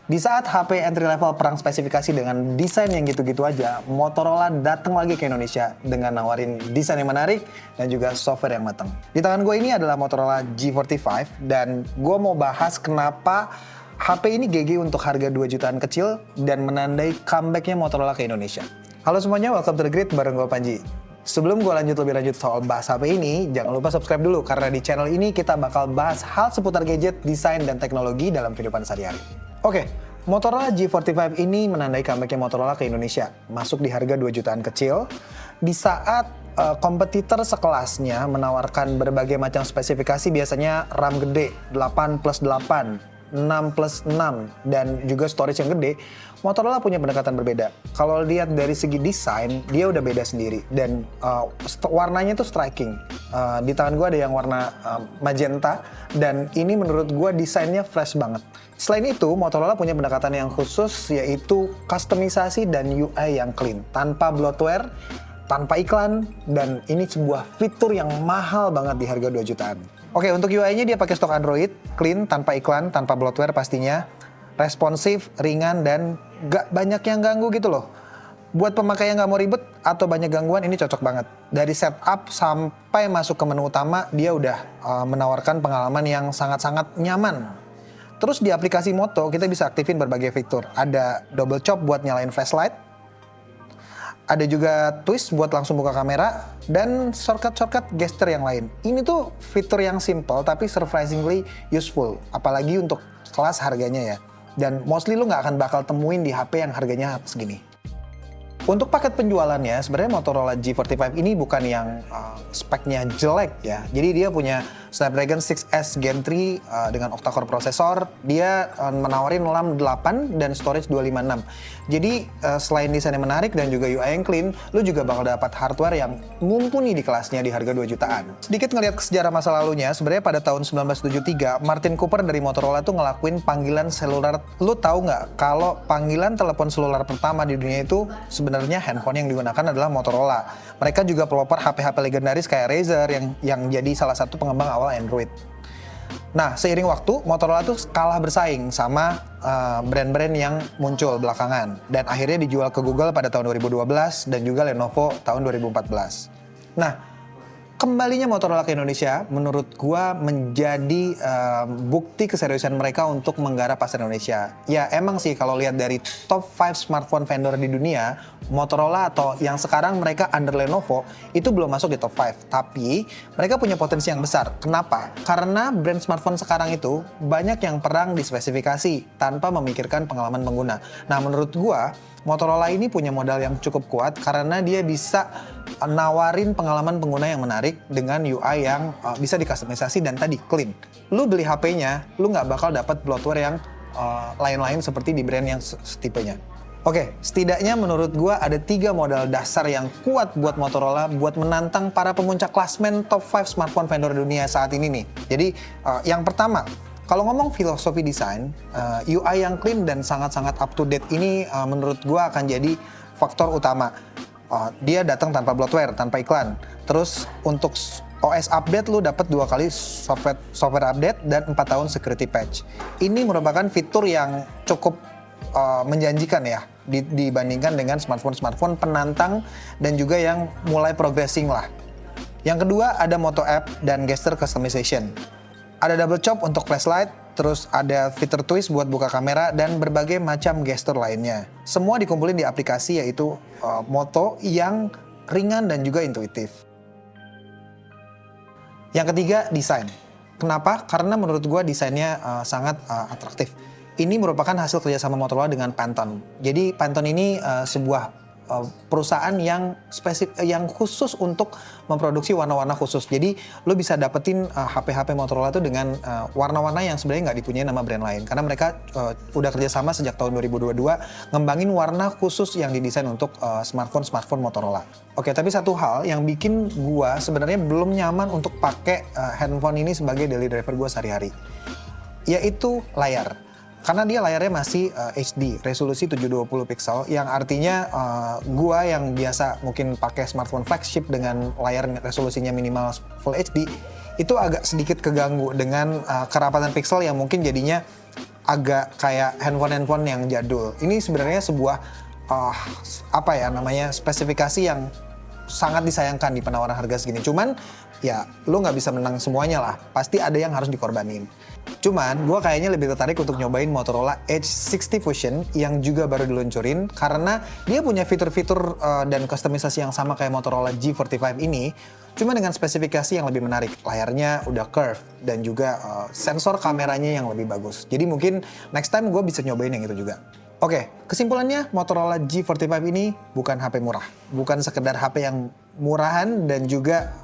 Di saat HP entry level perang spesifikasi dengan desain yang gitu-gitu aja, Motorola datang lagi ke Indonesia dengan nawarin desain yang menarik dan juga software yang matang. Di tangan gue ini adalah Motorola G45 dan gue mau bahas kenapa HP ini GG untuk harga 2 jutaan kecil dan menandai comebacknya Motorola ke Indonesia. Halo semuanya, welcome to The Grid bareng gue Panji. Sebelum gue lebih lanjut soal bahas HP ini, jangan lupa subscribe dulu karena di channel ini kita bakal bahas hal seputar gadget, desain, dan teknologi dalam kehidupan sehari-hari. Oke, Motorola G45 ini menandai comebacknya Motorola ke Indonesia. Masuk di harga 2 jutaan kecil, di saat kompetitor sekelasnya menawarkan berbagai macam spesifikasi, biasanya RAM gede, 8+8, 6+6, dan juga storage yang gede. Motorola punya pendekatan berbeda. Kalau lihat dari segi desain, dia udah beda sendiri. Dan warnanya tuh striking. Di tangan gue ada yang warna magenta, dan ini menurut gue desainnya fresh banget. Selain itu, Motorola punya pendekatan yang khusus, yaitu kustomisasi dan UI yang clean. Tanpa bloatware, tanpa iklan, dan ini sebuah fitur yang mahal banget di harga 2 jutaan. Oke, untuk UI-nya dia pakai stok Android, clean, tanpa iklan, tanpa bloatware pastinya, responsif, ringan, dan gak banyak yang ganggu gitu loh. Buat pemakai yang gak mau ribet atau banyak gangguan, ini cocok banget. Dari setup sampai masuk ke menu utama, dia udah menawarkan pengalaman yang sangat-sangat nyaman. Terus di aplikasi Moto, kita bisa aktifin berbagai fitur. Ada double chop buat nyalain flashlight, ada juga twist buat langsung buka kamera, dan shortcut gesture yang lain. Ini tuh fitur yang simple tapi surprisingly useful, apalagi untuk kelas harganya ya. Dan mostly lu nggak akan bakal temuin di HP yang harganya segini. Untuk paket penjualannya, sebenarnya Motorola G45 ini bukan yang speknya jelek ya. Jadi dia punya Snapdragon 6S Gen 3 dengan octa-core prosesor. Dia menawarin RAM 8 dan storage 256. Jadi selain desainnya menarik dan juga UI yang clean, lu juga bakal dapat hardware yang mumpuni di kelasnya di harga 2 jutaan. Sedikit ngeliat ke sejarah masa lalunya, sebenarnya pada tahun 1973, Martin Cooper dari Motorola tuh ngelakuin panggilan seluler. Lu tahu nggak kalau panggilan telepon seluler pertama di dunia itu sebenarnya handphone yang digunakan adalah Motorola. Mereka juga pelopor HP-HP legendaris kayak Razr yang jadi salah satu pengembang awal Android. Nah, seiring waktu, Motorola tuh kalah bersaing sama brand-brand yang muncul belakangan. Dan akhirnya dijual ke Google pada tahun 2012 dan juga Lenovo tahun 2014. Nah, kembalinya Motorola ke Indonesia menurut gua menjadi bukti keseriusan mereka untuk menggarap pasar Indonesia. Ya emang sih kalau lihat dari top 5 smartphone vendor di dunia, Motorola atau yang sekarang mereka under Lenovo itu belum masuk di top 5. Tapi mereka punya potensi yang besar. Kenapa? Karena brand smartphone sekarang itu banyak yang perang di spesifikasi tanpa memikirkan pengalaman pengguna. Nah menurut gua Motorola ini punya modal yang cukup kuat karena dia bisa nawarin pengalaman pengguna yang menarik dengan UI yang bisa dikustomisasi dan tadi clean. Lu beli HP-nya, lu nggak bakal dapat bloatware yang lain-lain seperti di brand yang setipenya. Oke, setidaknya menurut gua ada 3 modal dasar yang kuat buat Motorola buat menantang para pemuncak klasmen top 5 smartphone vendor dunia saat ini nih. Jadi yang pertama, kalau ngomong filosofi desain, UI yang clean dan sangat-sangat up to date ini menurut gua akan jadi faktor utama. Dia datang tanpa bloatware, tanpa iklan. Terus untuk OS update lu dapat 2 kali software update dan 4 tahun security patch. Ini merupakan fitur yang cukup menjanjikan ya dibandingkan dengan smartphone penantang dan juga yang mulai progressing lah. Yang kedua ada Moto App dan gesture customization. Ada double chop untuk flashlight, terus ada fitur twist buat buka kamera dan berbagai macam gestur lainnya. Semua dikumpulin di aplikasi yaitu Moto yang ringan dan juga intuitif. Yang ketiga, desain. Kenapa? Karena menurut gua desainnya sangat atraktif. Ini merupakan hasil kerjasama Motorola dengan Pantone. Jadi Pantone ini sebuah perusahaan yang khusus untuk memproduksi warna-warna khusus. Jadi lo bisa dapetin HP-HP Motorola itu dengan warna-warna yang sebenarnya nggak dipunyai nama brand lain. Karena mereka udah kerjasama sejak tahun 2022 ngembangin warna khusus yang didesain untuk smartphone Motorola. Oke, tapi satu hal yang bikin gua sebenarnya belum nyaman untuk pakai handphone ini sebagai daily driver gua sehari-hari, yaitu layar. Karena dia layarnya masih HD, resolusi 720 pixel, yang artinya gua yang biasa mungkin pakai smartphone flagship dengan layar resolusinya minimal Full HD, itu agak sedikit keganggu dengan kerapatan pixel yang mungkin jadinya agak kayak handphone yang jadul. Ini sebenarnya sebuah spesifikasi yang sangat disayangkan di penawaran harga segini. Cuman ya lu nggak bisa menang semuanya lah. Pasti ada yang harus dikorbanin. Cuman gue kayaknya lebih tertarik untuk nyobain Motorola Edge 60 Fusion yang juga baru diluncurin karena dia punya fitur-fitur dan kustomisasi yang sama kayak Motorola G45 ini. Cuma dengan spesifikasi yang lebih menarik. Layarnya udah curve dan juga sensor kameranya yang lebih bagus. Jadi mungkin next time gue bisa nyobain yang itu juga. Oke, kesimpulannya Motorola G45 ini bukan HP murah. Bukan sekedar HP yang murahan dan juga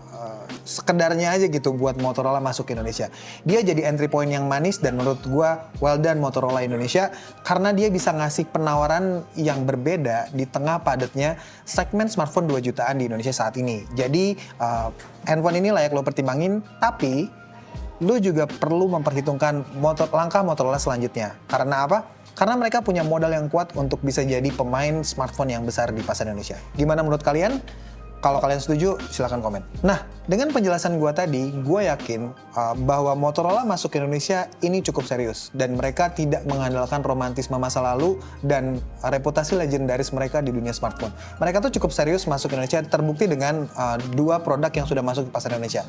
sekedarnya aja gitu buat Motorola masuk ke Indonesia. Dia jadi entry point yang manis dan menurut gua well done Motorola Indonesia karena dia bisa ngasih penawaran yang berbeda di tengah padatnya segmen smartphone 2 jutaan di Indonesia saat ini. Jadi handphone ini layak lo pertimbangin, tapi lo juga perlu memperhitungkan langkah Motorola selanjutnya. Karena apa? Karena mereka punya modal yang kuat untuk bisa jadi pemain smartphone yang besar di pasar Indonesia. Gimana menurut kalian? Kalau kalian setuju, silahkan komen. Nah, dengan penjelasan gue tadi, gue yakin bahwa Motorola masuk ke Indonesia ini cukup serius. Dan mereka tidak mengandalkan romantisme masa lalu dan reputasi legendaris mereka di dunia smartphone. Mereka tuh cukup serius masuk ke Indonesia, terbukti dengan 2 produk yang sudah masuk ke pasar Indonesia.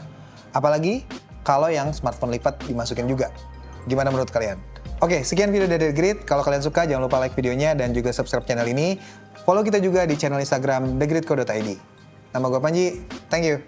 Apalagi kalau yang smartphone lipat dimasukin juga. Gimana menurut kalian? Oke, sekian video dari The Grid. Kalau kalian suka, jangan lupa like videonya dan juga subscribe channel ini. Follow kita juga di channel Instagram thegridco.id. Nama gue Panji, thank you.